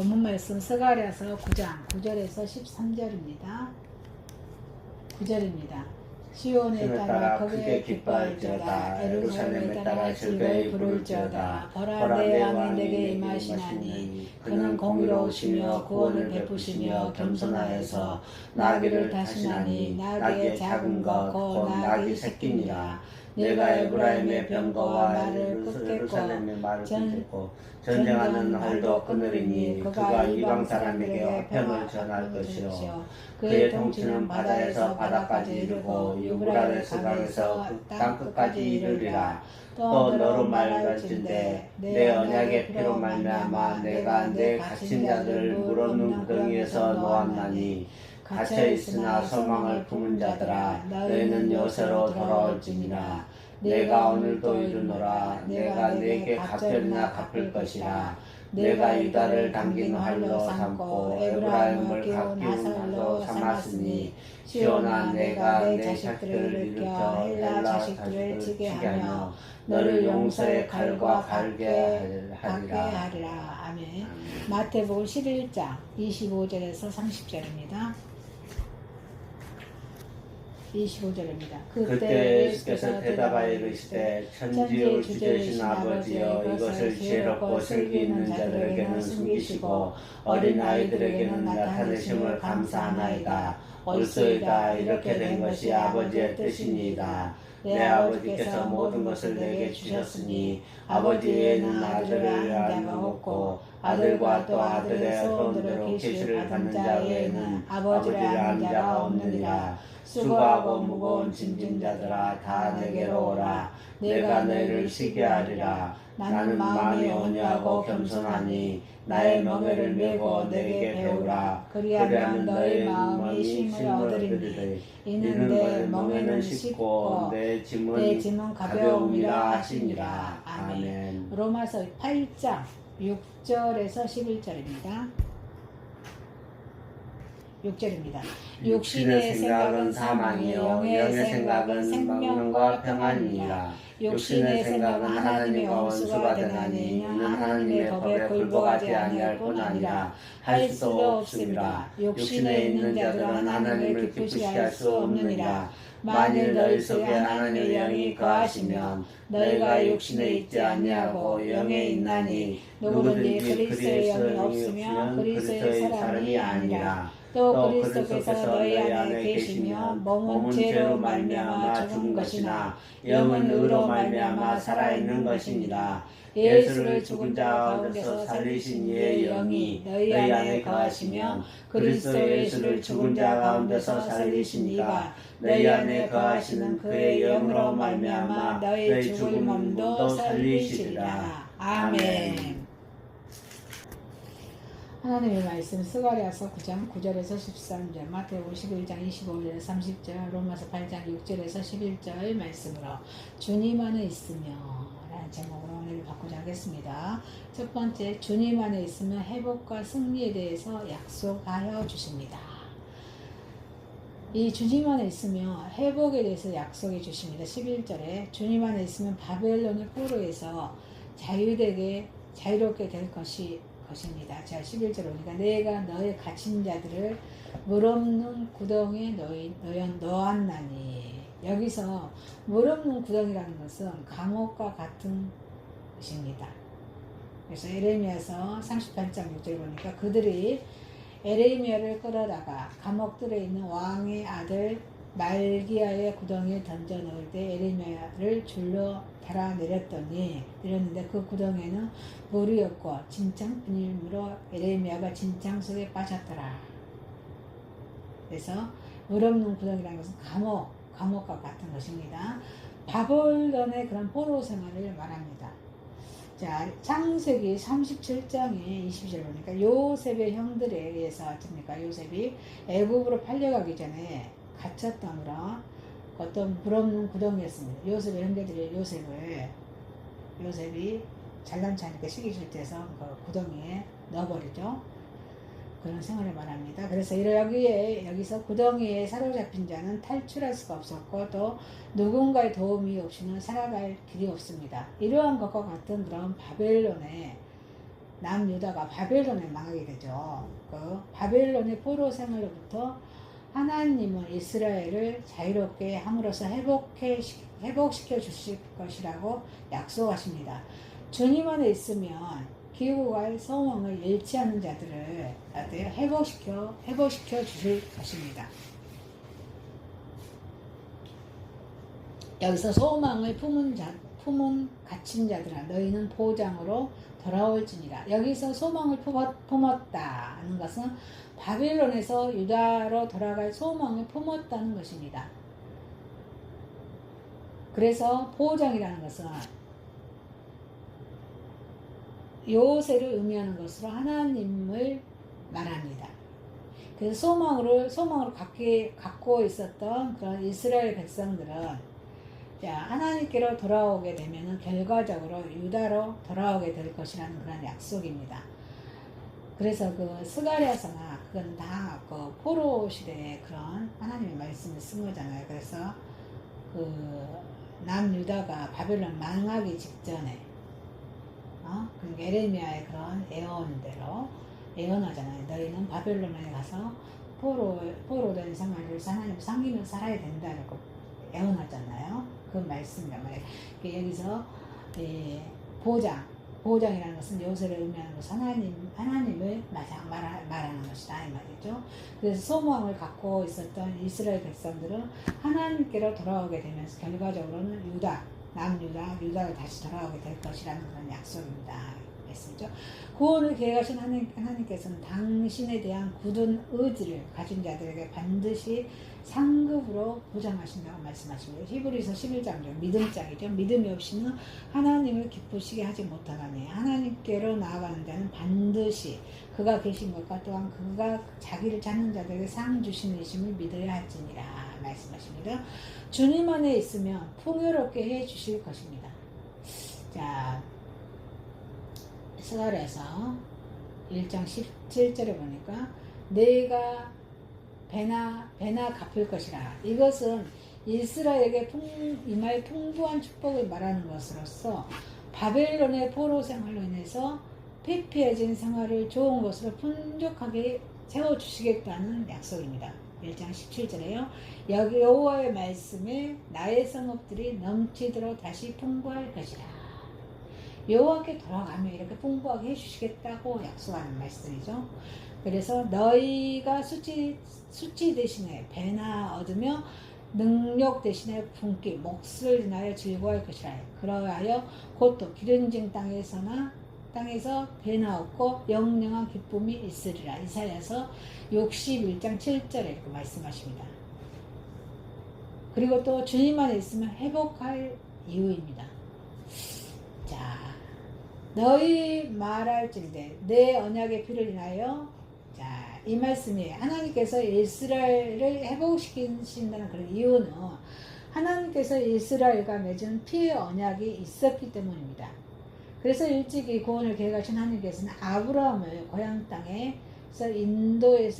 본문 말씀 스가랴서 9장 9절에서 13절입니다. 9절입니다. 시온에 따라 크게 기뻐할지어다. 예루살렘에 따라 즐거이 부를지어다. 보라 내 왕이 내게 임하시나니 그는 공의로우시며 구원을 베푸시며 겸손하여서 나귀를 타시나니 나귀의 작은 것 곧 나귀 새끼니라. 내가 에브라임의 병거와 말을 끊겠고 전쟁하는 활도 끊으리니 그가 이방 사람에게 평을 전할 것이요 그의 통치는 바다에서 바다까지 이르고 유브라데스 강에서 땅 끝까지 이르리라. 또 너로 말할진대 내 언약의 피로 말미암아 내가 내 갇힌 자들을 물없는 구덩이에서 놓았나니 갇혀 있으나 소망을 품은 자들아 너희는 요새로 돌아올지니라. 내가 오늘도 이르노라. 내가 내게 갚으리나 갚을 것이라. 내가 유다를 당긴 활로 삼고 에브라임을 갚기운 화살로 삼았으니 시온아 내가 내 자식들을 일으켜 헬라 자식들을 치게 하며 너를 용서의 칼과 갈게 하리라. 아멘. 마태복음 11장 25절에서 30절입니다. 25절입니다. 그때 예수께서 대답하여 이르시되 천지의 주제이신 아버지여 이것을 지혜롭고 슬기 있는 자들에게는 숨기시고 어린아이들에게는 나타내심을 감사하나이다. 옳소이다. 이렇게 된 것이 아버지의 뜻이니이다. 내 아버지께서 모든 것을 내게 주셨으니 아버지 외에는 아들을 아는 자가 없고 아들과 또 아들의 소원대로 계시를 받는 자 외에는 아버지를 아는 자가 없느니라. 수고하고 무거운 짐진 자들아 다 내게로 오라. 내가 너희를 쉬게 하리라. 나는 마음이 온유하고 겸손하니 나의 멍에를 메고 내게 배우라. 그리하면 너희 마음이 쉼을 얻으리니 이는 내 멍에는 쉽고 내 짐은 가벼움이라 하시니라. 아멘. 로마서 8장 6절에서 11절입니다. 6절입니다. 육신의 생각은 사망이요 영의 생각은 생명과 평안이니라. 육신의 생각은 하나님의 원수가 되나니 이는 하나님의 법에 굴복하지 아니할 뿐 아니라 할 수도 없습니다. 육신에 있는 자들은 하나님을 기쁘시게 할 수 없느니라. 만일 너희 속에 하나님의 영이 거하시면 너희가 육신에 있지 아니하고 영에 있나니 누구든지 그리스도의 영이 없으면 그리스도의 사람이 아니라. 또 그리스도께서 너희 안에 계시며 몸은 죄로 말미암아 죽은 것이나 영은 의로 말미암아 살아있는 것이니라. 예수를 죽은 자 가운데서 살리신 이의 영이 너희 안에 거하시면 그리스도 예수를 죽은 자 가운데서 살리신 이가 너희 안에 거하시는 그의 영으로 말미암아 너희 죽을 몸도 살리시리라. 아멘. 하나님의 말씀 스가랴서 9장 9절에서 13절, 마태복음 11장 25절에서 30절, 로마서 8장 6절에서 11절 말씀으로 주님 안에 있으며 라는 제목으로 오늘 바꾸자 하겠습니다. 첫 번째, 주님 안에 있으면 회복과 승리에 대해서 약속하여 주십니다. 이 주님 안에 있으면 회복에 대해서 약속해 주십니다. 11절에 주님 안에 있으면 바벨론의 포로에서 자유롭게 될 것입니다. 자, 11절 오니까 내가 너의 갇힌 자들을 물 없는 구덩이에 넣었나니. 여기서 물 없는 구덩이라는 것은 감옥과 같은 것입니다. 그래서 에레미야서 38장 6절 보니까 그들이 에레미야를 끌어다가 감옥들에 있는 왕의 아들 말기야의 구덩이에 던져 넣을 때 에레미야를 줄로 내렸는데 그 구덩이에는 물이 없고 진창뿐이므로 에레미야가 진창 속에 빠졌더라. 그래서 물 없는 구덩이라는 것은 감옥과 같은 것입니다. 바벨론의 그런 포로 생활을 말합니다. 자, 창세기 37장에 22절 보니까 요셉의 형들에 의해서 어떻습니까? 요셉이 애굽으로 팔려가기 전에 갇혔다므로 어떤 물 없는 구덩이였습니다. 요셉의 형제들이 요셉이 잘난치 하니까 시기 질투해서 그 구덩이에 넣어버리죠. 그런 생활을 말합니다. 그래서 여기서 구덩이에 사로잡힌 자는 탈출할 수가 없었고 또 누군가의 도움이 없이는 살아갈 길이 없습니다. 이러한 것과 같은 그런 바벨론의 남유다가 바벨론에 망하게 되죠. 그 바벨론의 포로 생활로부터 하나님은 이스라엘을 자유롭게 함으로써 회복시켜 주실 것이라고 약속하십니다. 주님 안에 있으면 기후와 소망을 잃지 않는 자들을 회복시켜 주실 것입니다. 여기서 소망을 품은 갇힌 자들아 너희는 보장으로 돌아올지니라. 여기서 소망을 품었다 하는 것은 바빌론에서 유다로 돌아갈 소망을 품었다는 것입니다. 그래서 보장이라는 것은 요새를 의미하는 것으로 하나님을 말합니다. 그래서 소망으로 갖고 있었던 그런 이스라엘 백성들은 하나님께로 돌아오게 되면 결과적으로 유다로 돌아오게 될 것이라는 그런 약속입니다. 그래서 그 스가랴서나 그건 다 그 포로 시대에 그런 하나님의 말씀을 쓴 거잖아요. 그래서 그 남유다가 바벨론 망하기 직전에 그 에레미야의 그런 예언대로 예언하잖아요. 너희는 바벨론에 가서 포로 된 생활을 하나님 섬기며 살아야 된다고 예언하잖아요. 그 말씀이란 말이에요. 여기서 보장이라는 것은 요새를 의미하는 것은 하나님을 말하는 것이다 이 말이죠. 그래서 소망을 갖고 있었던 이스라엘 백성들은 하나님께로 돌아오게 되면서 결과적으로는 유다로 다시 돌아오게 될 것이라는 그런 약속입니다. 말씀이죠. 구원을 계획하신 하나님께서는 당신에 대한 굳은 의지를 가진 자들에게 반드시 상급으로 보장하신다고 말씀하십니다. 히브리서 11장이죠. 믿음장이죠. 믿음이 없이는 하나님을 기쁘시게 하지 못하나니 하나님께로 나아가는 자는 반드시 그가 계신 것과 또한 그가 자기를 찾는 자들에게 상 주시는 이심을 믿어야 할지니라 말씀하십니다. 주님 안에 있으면 풍요롭게 해 주실 것입니다. 자, 스가랴서 1장 17절에 보니까 내가 배나 갚을 것이라. 이것은 이스라엘에게 임할 풍부한 축복을 말하는 것으로서 바벨론의 포로 생활로 인해서 피폐해진 생활을 좋은 것으로 풍족하게 세워주시겠다는 약속입니다. 1장 17절에요. 여기 여호와의 말씀에 나의 성읍들이 넘치도록 다시 풍부할 것이라. 여호와께 돌아가면 이렇게 풍부하게 해주시겠다고 약속하는 말씀이죠. 그래서 너희가 수치 대신에 배나 얻으며 능력 대신에 분기 몫을 인하여 즐거워할 것이라. 그러하여 곧 또 기름진 땅에서 배나 얻고 영영한 기쁨이 있으리라. 이사야서 61장 7절에 이렇게 말씀하십니다. 그리고 또 주님 안에 있으면 회복할 이유입니다. 자, 너희 말할진대 내 언약의 피를 인하여. 자, 이 말씀이 하나님께서 이스라엘을 회복시키신다는 그런 이유는 하나님께서 이스라엘과 맺은 피의 언약이 있었기 때문입니다. 그래서 일찍이 구원을 계획하신 하나님께서는 아브라함을 고향 땅에서 인도에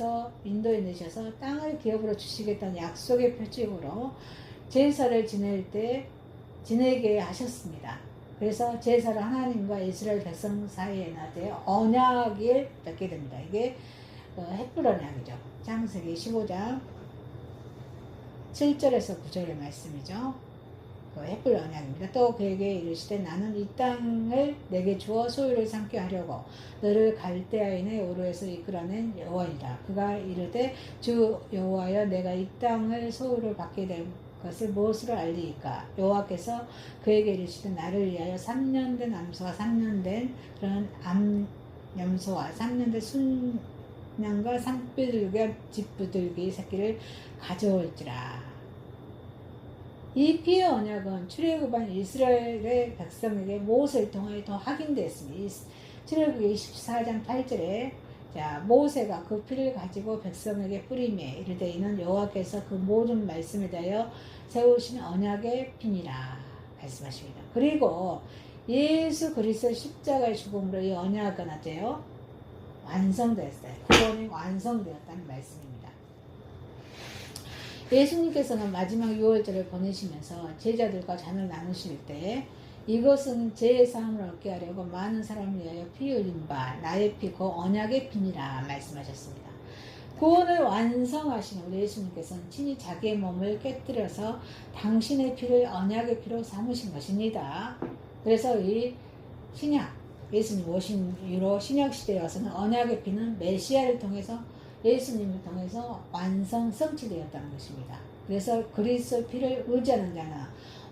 내셔서 땅을 기업으로 주시겠다는 약속의 표징으로 제사를 지내게 하셨습니다. 그래서 제사를 하나님과 이스라엘 백성 사이에 놔대 언약을 맺게 됩니다. 이게 헷불 언약이죠. 창세기 15장 7절에서 9절의 말씀이죠. 헷불 언약입니다. 또 그에게 이르시되 나는 이 땅을 내게 주어 소유를 삼게 하려고 너를 갈대아인의 우르에서 이끌어낸 여호와이라. 그가 이르되 주 여호와여 내가 이 땅을 소유를 받게 된 것을 무엇으로 알리이까? 여호와께서 그에게 이르시되 나를 위하여 3년 된 암소와 3년 된 그런 암염소와 3년 된 순양과 산비둘기와 집비둘기 새끼를 가져올지라. 이 피의 언약은 출애굽한 이스라엘의 백성에게 모세를 통하여 더 확인되었습니다. 출애굽기 24장 8절에 자, 모세가 그 피를 가지고 백성에게 뿌리매 이르되 이는 여호와께서 그 모든 말씀에 대하여 세우신 언약의 피니라 말씀하십니다. 그리고 예수 그리스도의 십자가의 죽음으로 이 언약은 어때요? 완성됐어요. 구원이 완성되었다는 말씀입니다. 예수님께서는 마지막 유월절을 보내시면서 제자들과 잔을 나누실 때 이것은 제 사함을 얻게 하려고 많은 사람을 위하여 피 흘린 바 나의 피 곧 언약의 피니라 말씀하셨습니다. 구원을 완성하신 우리 예수님께서는 친히 자기의 몸을 깨뜨려서 당신의 피를 언약의 피로 삼으신 것입니다. 그래서 이 신약, 예수님 오신 이후로 신약시대에 와서는 언약의 피는 메시아를 통해서 예수님을 통해서 완성 성취되었다는 것입니다. 그래서 그리스도의 피를 의지하는 자는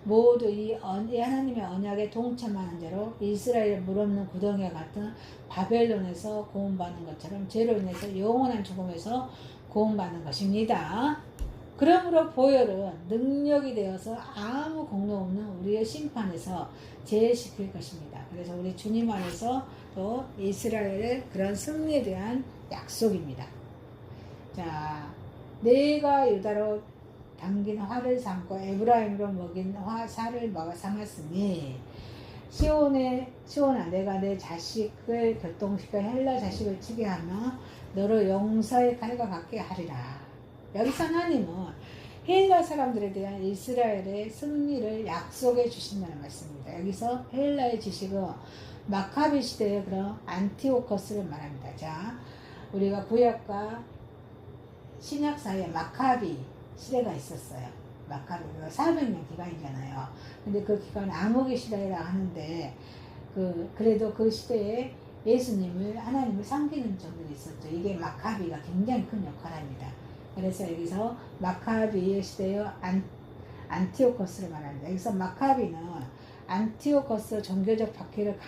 모두 이 하나님의 언약에 동참하는 자로 이스라엘 물없는 구덩이와 같은 바벨론에서 구원받는 것처럼 죄로 인해서 영원한 죽음에서 구원받는 것입니다. 그러므로 보혈은 능력이 되어서 아무 공로 없는 우리의 심판에서 제외시킬 것입니다. 그래서 우리 주님 안에서 또 이스라엘의 그런 승리에 대한 약속입니다. 자, 내가 유다로 당긴 화를 삼고 에브라임으로 먹인 살을 삼았으니 시온아 내가 내 자식을 교통시켜 헬라 자식을 치게 하며 너로 용사의 칼과 같게 하리라. 여기서 하나님은 헬라 사람들에 대한 이스라엘의 승리를 약속해 주신다는 말씀입니다. 여기서 헬라의 지식은 마카비 시대의 그런 안티오코스를 말합니다. 자, 우리가 구약과 신약 사이에 마카비 시대가 있었어요. 마카비가 400년 기간이잖아요. 근데 그 기간 암흑의 시대라 하는데 그래도 그 시대에 예수님을 하나님을 섬기는 종들이 있었죠. 이게 마카비가 굉장히 큰 역할을 합니다. 그래서 여기서 마카비의 시대의 안티오코스를 말합니다. 여기서 마카비는 안티오코스 종교적 박해를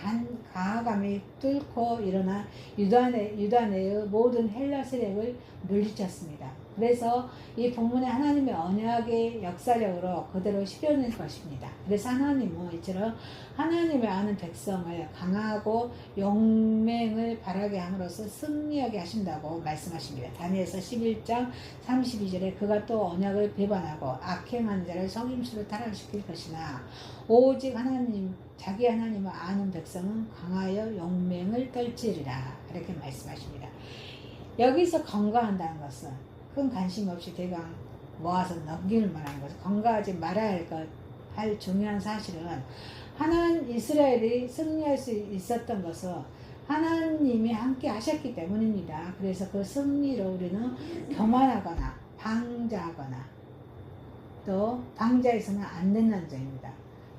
강함이 뚫고 일어나 유다 내의 모든 헬라 세력을 물리쳤습니다. 그래서 이 본문의 하나님의 언약의 역사력으로 그대로 실현될 것입니다. 그래서 하나님은 이처럼 하나님을 아는 백성을 강하고 용맹을 바라게 함으로써 승리하게 하신다고 말씀하십니다. 다니엘서 11장 32절에 그가 또 언약을 배반하고 악행한 자를 성임수로 타락시킬 것이나 오직 자기 하나님을 아는 백성은 강하여 용맹을 떨치리라. 이렇게 말씀하십니다. 여기서 건강한다는 것은 큰 관심 없이 대강 모아서 넘길 만한 것을 건강하지 말아야 할 중요한 사실은 이스라엘이 승리할 수 있었던 것은 하나님이 함께 하셨기 때문입니다. 그래서 그 승리로 우리는 교만하거나 방자하거나 또 방자해서는 안 된다는 점입니다.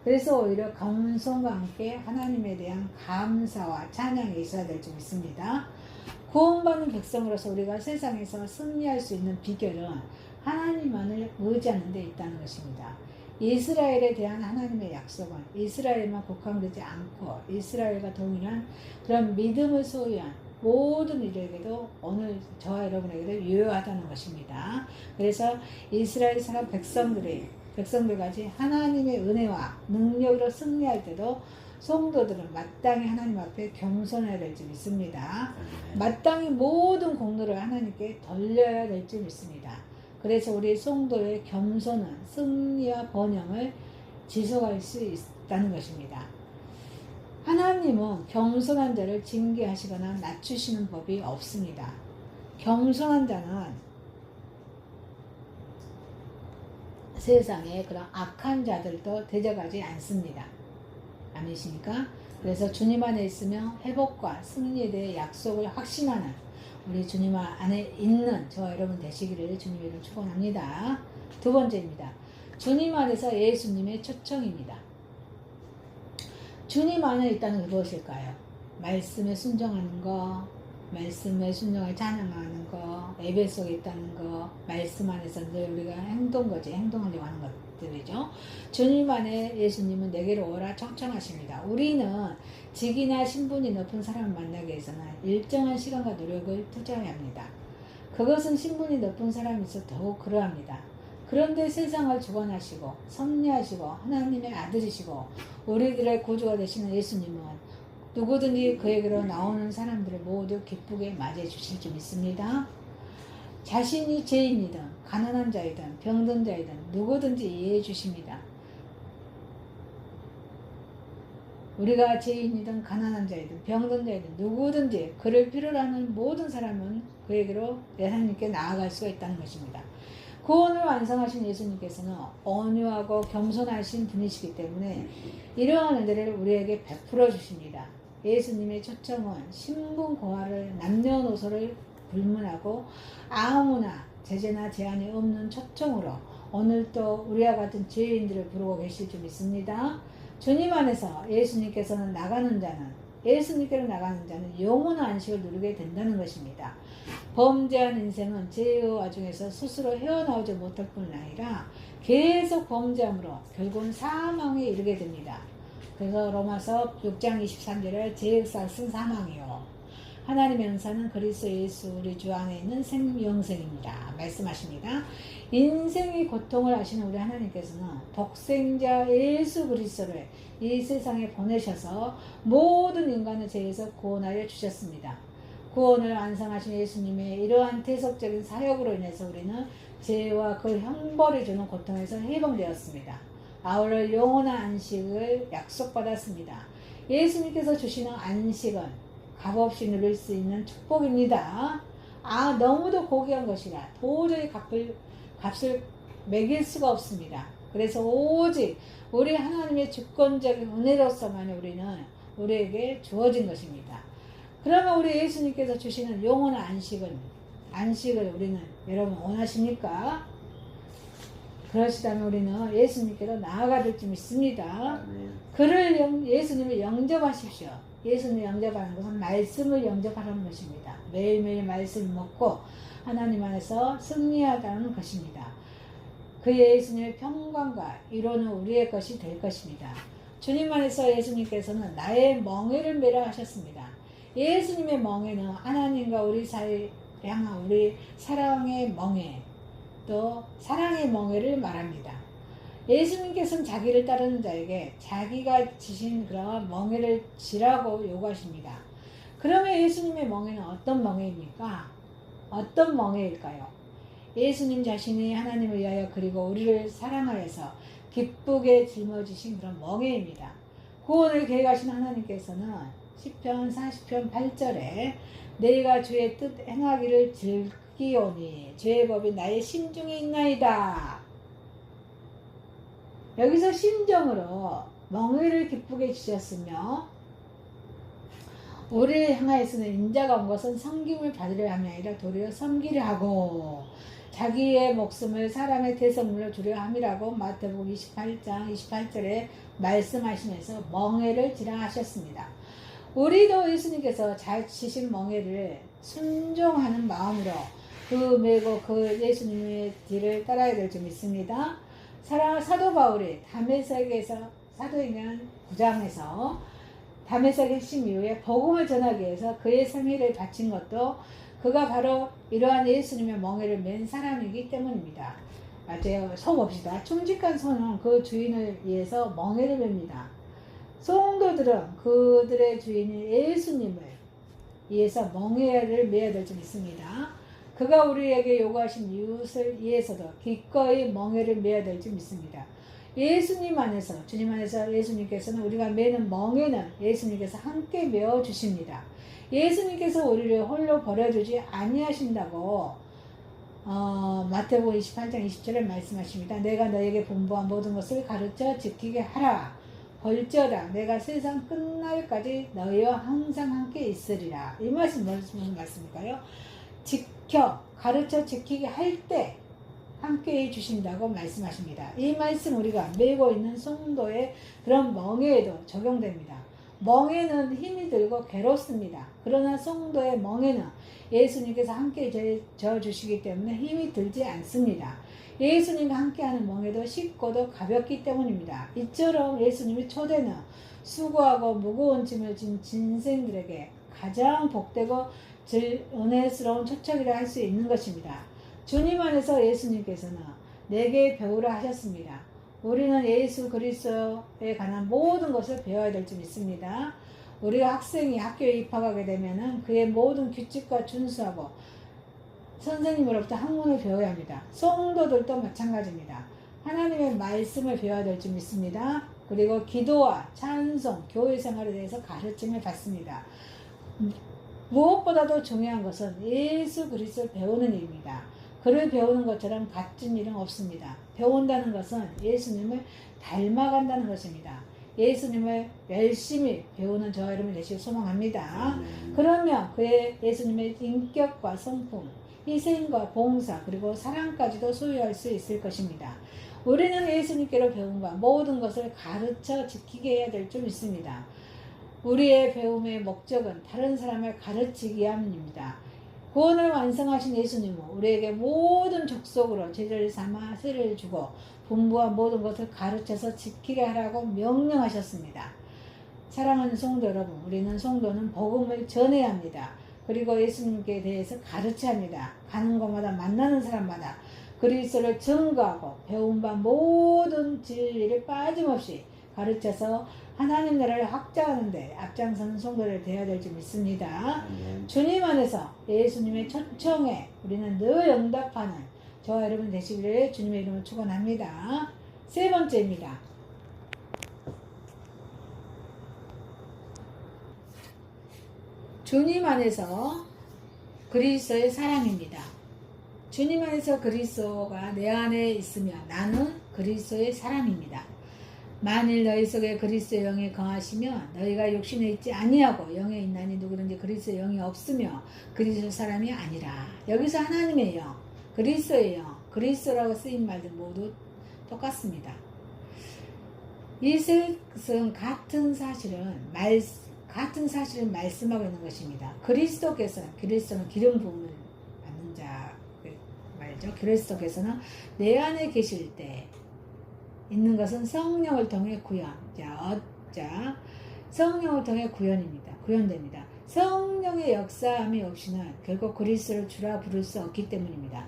그래서 오히려 겸손과 함께 하나님에 대한 감사와 찬양이 있어야 될 줄 믿습니다. 구원받는 백성으로서 우리가 세상에서 승리할 수 있는 비결은 하나님만을 의지하는 데 있다는 것입니다. 이스라엘에 대한 하나님의 약속은 이스라엘만 국한되지 않고 이스라엘과 동일한 그런 믿음을 소유한 모든 이들에게도 오늘 저와 여러분에게도 유효하다는 것입니다. 그래서 이스라엘 사람 백성들까지 하나님의 은혜와 능력으로 승리할 때도 성도들은 마땅히 하나님 앞에 겸손해야 될 줄 믿습니다. 마땅히 모든 공로를 하나님께 돌려야 될 줄 믿습니다. 그래서 우리 성도의 겸손은 승리와 번영을 지속할 수 있다는 것입니다. 하나님은 겸손한 자를 징계하시거나 낮추시는 법이 없습니다. 겸손한 자는 세상에 그런 악한 자들도 대적하지 않습니다. 아니십니까? 그래서 주님 안에 있으며 회복과 승리에 대해 약속을 확신하는 우리 주님 안에 있는 저와 여러분 되시기를 주님으로 축원합니다. 두 번째입니다. 주님 안에서 예수님의 초청입니다. 주님 안에 있다는 게 무엇일까요? 말씀에 순종하는 거, 말씀에 순종을 찬양하는 거, 예배 속에 있다는 거, 말씀 안에서 늘 우리가 행동하려고 하는 것들이죠. 주님 안에 예수님은 내게로 오라 청청하십니다. 우리는 직이나 신분이 높은 사람을 만나기 위해서는 일정한 시간과 노력을 투자해야 합니다. 그것은 신분이 높은 사람이 있어 더욱 그러합니다. 그런데 세상을 주관하시고 섭리하시고 하나님의 아들이시고 우리들의 구주가 되시는 예수님은 누구든지 그에게로 나오는 사람들을 모두 기쁘게 맞이해 주실 줄 믿습니다. 자신이 죄인이든 가난한 자이든 병든 자이든 누구든지 이해해 주십니다. 우리가 죄인이든 가난한 자이든 병든 자이든 누구든지 그를 필요로 하는 모든 사람은 그에게로 하나님께 나아갈 수가 있다는 것입니다. 구원을 완성하신 예수님께서는 온유하고 겸손하신 분이시기 때문에 이러한 은혜를 우리에게 베풀어 주십니다. 예수님의 초청은 신분 고하를 남녀노소를 불문하고 아무나 제재나 제한이 없는 초청으로 오늘도 우리와 같은 죄인들을 부르고 계실 줄 믿습니다. 주님 안에서 예수님께서는 예수님께로 나가는 자는 영원한 안식을 누리게 된다는 것입니다. 범죄한 인생은 죄의 와중에서 스스로 헤어나오지 못할 뿐 아니라 계속 범죄함으로 결국은 사망에 이르게 됩니다. 그래서 로마서 6장 23절에 죄의 삭은 사망이요 하나님의 은사는 그리스도 예수 우리 주 안에 있는 생명생입니다. 말씀하십니다. 인생의 고통을 아시는 우리 하나님께서는 독생자 예수 그리스도를 이 세상에 보내셔서 모든 인간을 죄에서 구원하여 주셨습니다. 구원을 완성하신 예수님의 이러한 대속적인 사역으로 인해서 우리는 죄와 그 형벌이 주는 고통에서 해방되었습니다. 아울러 영원한 안식을 약속받았습니다. 예수님께서 주시는 안식은 값없이 누릴 수 있는 축복입니다. 너무도 고귀한 것이라 도저히 값을 매길 수가 없습니다. 그래서 오직 우리 하나님의 주권적인 은혜로서만 우리에게 주어진 것입니다. 그러면 우리 예수님께서 주시는 영원한 안식을 우리는 여러분 원하십니까? 그러시다면 우리는 예수님께로 나아가 될 줄 믿습니다. 예수님을 영접하십시오. 예수님을 영접하는 것은 말씀을 영접하는 것입니다. 매일매일 말씀을 먹고 하나님 안에서 승리하다는 것입니다. 그 예수님의 평강과 위로는 우리의 것이 될 것입니다. 주님 안에서 예수님께서는 나의 멍에를 메라 하셨습니다. 예수님의 멍에는 하나님과 우리 사이 향한 우리 사랑의 멍에, 또 사랑의 멍에를 말합니다. 예수님께서는 자기를 따르는 자에게 자기가 지신 그러한 멍에를 지라고 요구하십니다. 그러면 예수님의 멍에는 어떤 멍에입니까? 어떤 멍에일까요? 예수님 자신이 하나님을 위하여 그리고 우리를 사랑하여서 기쁘게 짊어지신 그런 멍에입니다. 구원을 계획하신 하나님께서는 시편 40편 8절에 내가 주의 뜻 행하기를 즐기오니 주의 법이 나의 심중에 있나이다. 여기서 심정으로 멍에를 기쁘게 주셨으며 우리를 향하여서는 인자가 온 것은 섬김을 받으려 함이 아니라 도리어 섬기려 하고 자기의 목숨을 사람의 대성물로 주려 함이라고 마태복음 28장 28절에 말씀하시면서 멍에를 지라 하셨습니다. 우리도 예수님께서 잘 치신 멍에를 순종하는 마음으로 메고 그 예수님의 뒤를 따라야 될 줄 믿습니다. 사도 바울이 다메섹에서 사도행전 9장에서 다메섹 핵심 이후에 복음을 전하기 위해서 그의 생애를 바친 것도 그가 바로 이러한 예수님의 멍에를 맨 사람이기 때문입니다. 맞아요. 속 봅시다. 충직한 손은 그 주인을 위해서 멍에를 맵니다. 성도들은 그들의 주인인 예수님을 위해서 멍에를 매야 될 줄 믿습니다. 그가 우리에게 요구하신 이웃을 위해서도 기꺼이 멍에를 매야 될 줄 믿습니다. 예수님 안에서, 주님 안에서 예수님께서는 우리가 매는 멍에는 예수님께서 함께 메어 주십니다. 예수님께서 우리를 홀로 버려주지 아니하신다고 마태복음 28장 20절에 말씀하십니다. 내가 너에게 분부한 모든 것을 가르쳐 지키게 하라. 볼지어다 내가 세상 끝날까지 너희와 항상 함께 있으리라. 이 말씀 무슨 말씀일까요? 가르쳐 지키게 할 때 함께 해주신다고 말씀하십니다. 이 말씀 우리가 메고 있는 성도의 그런 멍에에도 적용됩니다. 멍에는 힘이 들고 괴롭습니다. 그러나 성도의 멍에는 예수님께서 함께 져주시기 때문에 힘이 들지 않습니다. 예수님과 함께하는 멍에도 쉽고도 가볍기 때문입니다. 이처럼 예수님의 초대는 수고하고 무거운 짐을 진 진생들에게 가장 복되고 은혜스러운 초청이라 할 수 있는 것입니다. 주님 안에서 예수님께서는 내게 배우라 하셨습니다. 우리는 예수 그리스도에 관한 모든 것을 배워야 될 줄 믿습니다. 우리가 학생이 학교에 입학하게 되면 그의 모든 규칙과 준수하고 선생님으로부터 학문을 배워야 합니다. 성도들도 마찬가지입니다. 하나님의 말씀을 배워야 될 줄 믿습니다. 그리고 기도와 찬송, 교회 생활에 대해서 가르침을 받습니다. 무엇보다도 중요한 것은 예수 그리스도를 배우는 일입니다. 그를 배우는 것처럼 같은 일은 없습니다. 배운다는 것은 예수님을 닮아간다는 것입니다. 예수님을 열심히 배우는 저와 여러분 되시길 소망합니다. 그러면 그의 예수님의 인격과 성품, 희생과 봉사, 그리고 사랑까지도 소유할 수 있을 것입니다. 우리는 예수님께로 배운 바 모든 것을 가르쳐 지키게 해야 될 줄 믿습니다. 우리의 배움의 목적은 다른 사람을 가르치기 위함입니다. 구원을 완성하신 예수님은 우리에게 모든 족속으로 제자를 삼아 세례를 주고 분부한 모든 것을 가르쳐서 지키게 하라고 명령하셨습니다. 사랑하는 성도 여러분, 우리는 성도는 복음을 전해야 합니다. 그리고 예수님께 대해서 가르쳐야 합니다. 가는 곳마다 만나는 사람마다 그리스도를 증거하고 배운 바 모든 진리를 빠짐없이 가르쳐서 하나님 나라를 확장하는 데 앞장서는 성도를 되어야 될 줄 믿습니다. 주님 안에서 예수님의 초청에 우리는 늘 응답하는 저와 여러분 되시기를 주님의 이름으로 축원합니다. 세 번째입니다. 주님 안에서 그리스도의 사랑입니다. 주님 안에서 그리스도가 내 안에 있으면 나는 그리스도의 사람입니다. 만일 너희 속에 그리스도의 영이 거하시면 너희가 육신에 있지 아니하고 영에 있나니 누구든지 그리스도의 영이 없으며 그리스도 사람이 아니라. 여기서 하나님의 영, 그리스도의 영, 그리스도라고 쓰인 말들 모두 똑같습니다. 이것은 같은 사실을 말씀하고 있는 것입니다. 그리스도는 기름 부음을 받는 자 말이죠. 그리스도께서는 내 안에 계실 때 있는 것은 성령을 통해 구원. 성령을 통해 구현됩니다. 성령의 역사함이 없이는 결국 그리스도를 주라 부를 수 없기 때문입니다.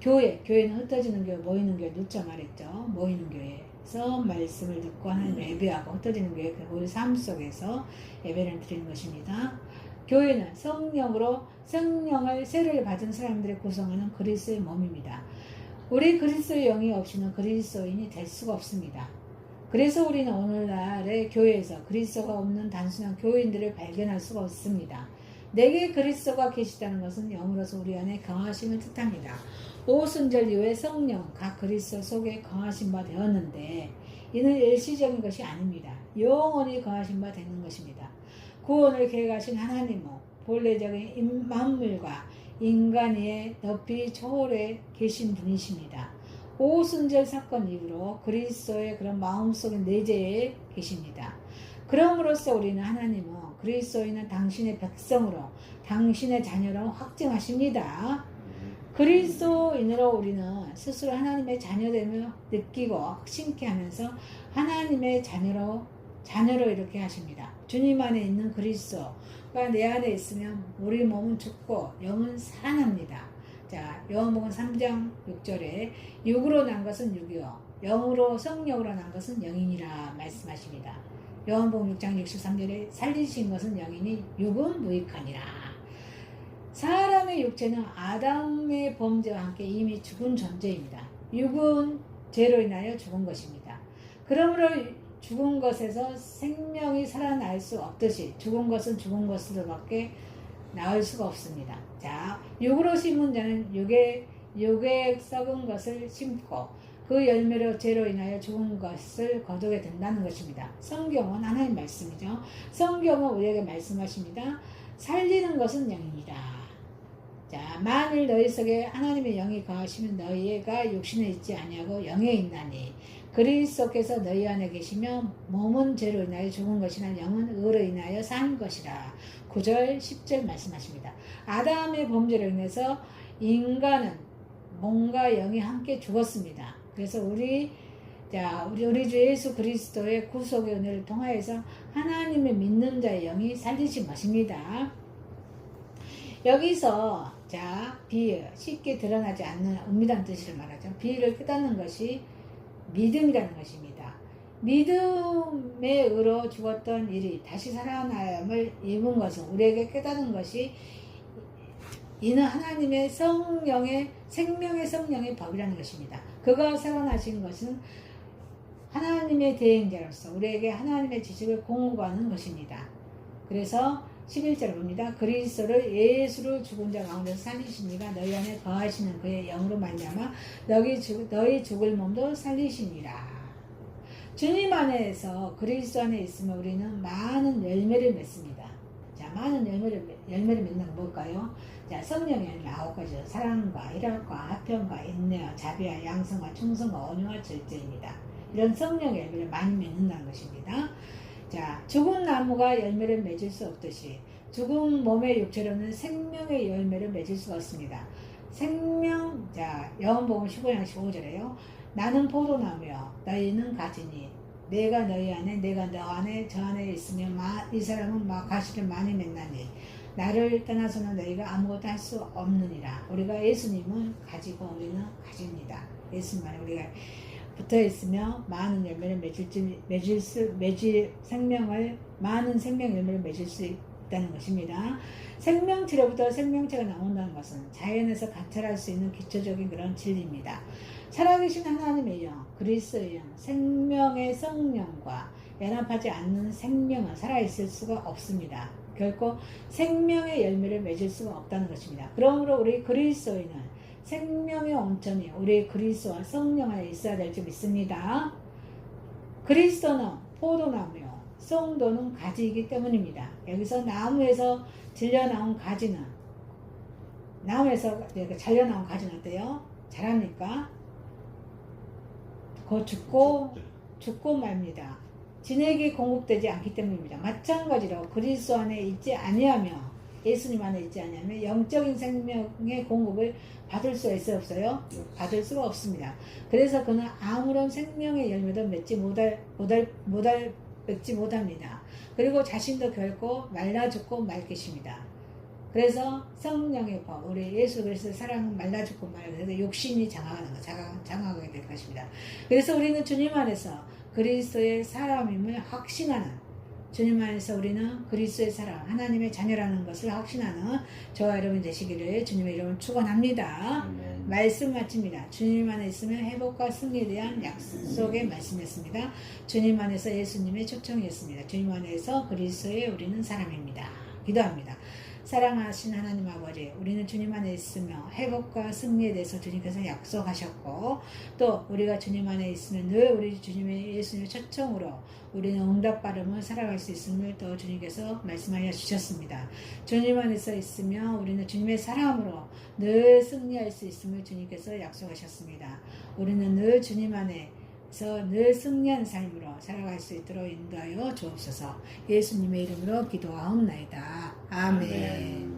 교회는 흩어지는 교회, 모이는 교회 누차 말했죠. 모이는 교회에서 말씀을 듣고 하나님을 예배하고 흩어지는 교회, 우리 삶 속에서 예배를 드리는 것입니다. 교회는 성령을 세례를 받은 사람들을 구성하는 그리스도의 몸입니다. 우리 그리스도의 영이 없이는 그리스도인이 될 수가 없습니다. 그래서 우리는 오늘날의 교회에서 그리스도가 없는 단순한 교인들을 발견할 수가 없습니다. 내게 그리스도가 계시다는 것은 영으로서 우리 안에 거하심을 뜻합니다. 오순절 이후에 성령 각 그리스도 속에 거하신 바 되었는데 이는 일시적인 것이 아닙니다. 영원히 거하신 바 되는 것입니다. 구원을 계획하신 하나님은 본래적인 만물과 인간의 높이 초월해 계신 분이십니다. 오순절 사건 이후로 그리스도의 그런 마음속의 내재에 계십니다. 그럼으로써 우리는 하나님은 그리스도인은 당신의 백성으로 당신의 자녀로 확증하십니다. 그리스도인으로 우리는 스스로 하나님의 자녀됨을 느끼고 확신케 하면서 하나님의 자녀로 이렇게 하십니다. 주님 안에 있는 그리스도가 내 안에 있으면 우리 몸은 죽고 영은 살아납니다. 자, 요한복음 3장 6절에 육으로 난 것은 육이요 영으로 성령으로 난 것은 영이니라 말씀하십니다. 요한복음 6장 63절에 살리신 것은 영이니 육은 무익하니라. 사람의 육체는 아담의 범죄와 함께 이미 죽은 존재입니다. 육은 죄로 인하여 죽은 것입니다. 그러므로 죽은 것에서 생명이 살아날 수 없듯이 죽은 것은 죽은 것으로밖에 나올 수가 없습니다. 자, 육으로 심은 자는 육에 썩은 것을 심고 그 열매로 죄로 인하여 죽은 것을 거두게 된다는 것입니다. 성경은 하나님 말씀이죠. 성경은 우리에게 말씀하십니다. 살리는 것은 영이니라. 자, 만일 너희 속에 하나님의 영이 거하시면 너희가 육신에 있지 아니하고 영에 있나니 그리스도께서 너희 안에 계시면 몸은 죄로 인하여 죽은 것이나 영은 의로 인하여 산 것이라. 9절 10절 말씀하십니다. 아담의 범죄로 인해서 인간은 몸과 영이 함께 죽었습니다. 그래서 우리 주 예수 그리스도의 구속의 은혜를 통하여서 하나님의 믿는 자의 영이 살리신 것입니다. 여기서 비유, 쉽게 드러나지 않는 은밀한 뜻을 말하죠. 비유를 깨닫는 것이 믿음이라는 것입니다. 믿음의 의로 죽었던 일이 다시 살아남을 입은 것은 우리에게 깨닫는 것이 이는 하나님의 생명의 성령의 법이라는 것입니다. 그가 살아나신 것은 하나님의 대행자로서 우리에게 하나님의 지식을 공급하는 것입니다. 그래서 11절 봅니다. 그리스도를 예수를 죽은 자 가운데서 살리시니가 너희 안에 거하시는 그의 영으로 말미암아 너희 죽을 몸도 살리시니라. 주님 안에서 그리스도 안에 있으면 우리는 많은 열매를 맺습니다. 자, 많은 열매를 맺는 건 뭘까요? 자, 성령의 열매 9가지죠. 사랑과 희락과 화평과 인내와 자비와 양성과 충성과 온유와 절제입니다. 이런 성령의 열매를 많이 맺는다는 것입니다. 자, 죽은 나무가 열매를 맺을 수 없듯이 죽은 몸의 육체로는 생명의 열매를 맺을 수가 없습니다. 생명, 자, 요한복음 15장 15절에요. 나는 포도나무여 너희는 가지니 내가 너희 안에 내가 너 안에 저 안에 있으면 이 사람은 가시를 많이 맺나니 나를 떠나서는 너희가 아무것도 할 수 없느니라. 우리가 예수님은 가지고 우리는 가집니다. 예수님만에 우리가 붙어 있으며 많은 열매를 많은 생명 열매를 맺을 수 있다는 것입니다. 생명체로부터 생명체가 나온다는 것은 자연에서 관찰할 수 있는 기초적인 그런 진리입니다. 살아계신 하나님의 영, 그리스도의 영, 생명의 성령과 연합하지 않는 생명은 살아있을 수가 없습니다. 결코 생명의 열매를 맺을 수가 없다는 것입니다. 그러므로 우리 그리스도인은 생명의 온천이 우리 그리스도와 성령 안에 있어야 될 줄 믿습니다. 그리스도는 포도나무요, 성도는 가지이기 때문입니다. 여기서 나무에서 잘려나온 가지는 어때요? 자랍니까? 곧 죽고 맙니다. 진에게 공급되지 않기 때문입니다. 마찬가지로 그리스도 안에 있지 아니하며 예수님 안에 있지 아니하며 영적인 생명의 공급을 받을 수가 있어요, 없어요? 받을 수가 없습니다. 그래서 그는 아무런 생명의 열매도 맺지 못합니다. 그리고 자신도 결코 말라 죽고 말 것입니다. 그래서 성령의 법, 우리 예수 그리스도의 사랑은 말라 죽고 말고 욕심이 장악하게 될 것입니다. 그래서 우리는 주님 안에서 그리스도의 사람임을 확신하는, 주님 안에서 우리는 그리스도의 사람, 하나님의 자녀라는 것을 확신하는 저와 여러분 되시기를 주님의 이름으로 축원합니다. 말씀 마칩니다. 주님 안에 있으면 회복과 승리에 대한 약속의 말씀이었습니다. 주님 안에서 예수님의 초청이었습니다. 주님 안에서 그리스도의 우리는 사람입니다. 기도합니다. 사랑하신 하나님 아버지, 우리는 주님 안에 있으며 회복과 승리에 대해서 주님께서 약속하셨고, 또 우리가 주님 안에 있으면 늘 우리 주님의 예수님의 초청으로 우리는 응답 받음을 살아갈 수 있음을 또 주님께서 말씀하여 주셨습니다. 주님 안에서 있으며 우리는 주님의 사랑으로 늘 승리할 수 있음을 주님께서 약속하셨습니다. 우리는 늘 주님 안에서 늘 승리한 삶으로 살아갈 수 있도록 인도하여 주옵소서. 예수님의 이름으로 기도하옵나이다. 아멘.